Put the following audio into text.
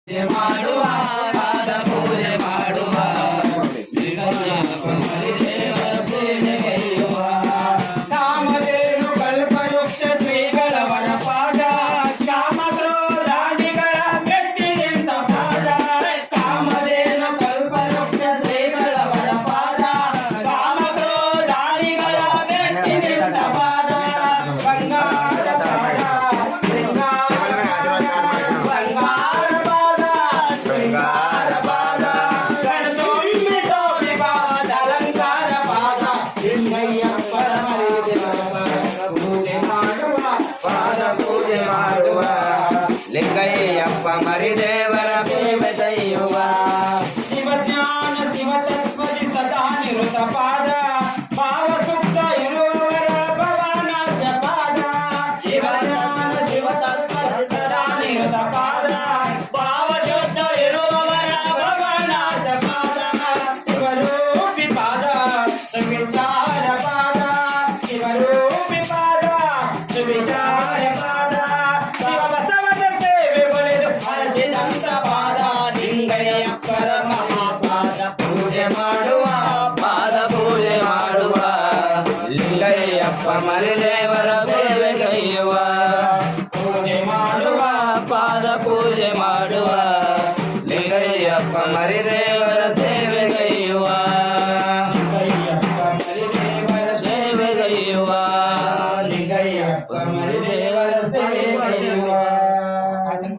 ಮಾಡುವ ಪಾದ ಪೂಜೆ ಮಾಡುವ ದೇವರ ಸೇವೆಗೈಯುವ ಕಾಮಧೇನು ಕಲ್ಪವೃಕ್ಷ ಶ್ರೀಗಳವರ ಪಾದ ಕಾಮಕ್ರೋಧಾದಿಗಳ ಮೆಟ್ಟಿ ನಿಂತ ಪಾದ ಕಾಮಧೇನು ಕಲ್ಪವೃಕ್ಷ ಶ್ರೀಗಳವರ ಪಾದ ಕಾಮಕ್ರೋಧಾದಿಗಳ ಮೆಟ್ಟಿ ನಿಂತ ಪಾದ ಬಂಗಾರ ಪಾದ ಶೃಂಗಾರ ಪಾದ ಗಣಸೊಮ್ಮೆ ಸೋಪಿಪಾದ ಅಲಂಕಾರ ಪಾದ ಲಿಂಗಯ್ಯಪ್ಪರ ಪೂಜೆ ಮಾಡುವ ಪಾದ ಪೂಜೆ ಮಾಡುವ ಲಿಂಗಯ್ಯಪ್ಪ ಮರಿದೇವರ ಸೇವೆ ದೈಯುವ ಶಿವಜ್ಞಾನ ಶಿವತತ್ವದಿ ಸದಾ ನಿರುತ ಪಾದ ಭಾವ ಸುಪ್ತ ಇರುವವರ ಭವನಾಶ ಪಾದ ಶಿವಜ್ಞಾನ ಶಿವತತ್ವದಿ ಸದಾ ನಿರುತ ಪಾದ ಭಾವ ಶುದ್ಧ ಇರುವವರ ಭವನಾಶ ಪಾದ ಶಿವರೂಪಿ ಪಾದ ಸುವಿಚಾರ ಪಾದ ಶಿವರೂಪಿ ಪಾದ ಸುವಿಚಾರ ಪಾದ ಶಿವ ಬಸವನ ಸೇವೆ ಬರೆದು ಹರಸಿದಂತ ಪಾದ ಲಿಂಗಯ್ಯಪ್ಪರ ಮಹಾಪಾದ ಪೂಜೆ ಮಾಡುವ ಪಾದ ಪೂಜೆ ಮಾಡುವ ಲಿಂಗಯ್ಯಪ್ಪ ಮರಿದೇವರ ಸೇವೆಗೈಯುವ ಪೂಜೆ ಮಾಡುವ ಪಾದ ಪೂಜೆ ಮಾಡುವ ಲಿಂಗಯ್ಯಪ್ಪ ಮರಿದೇವರ ಸೇವೆಗೈಯುವ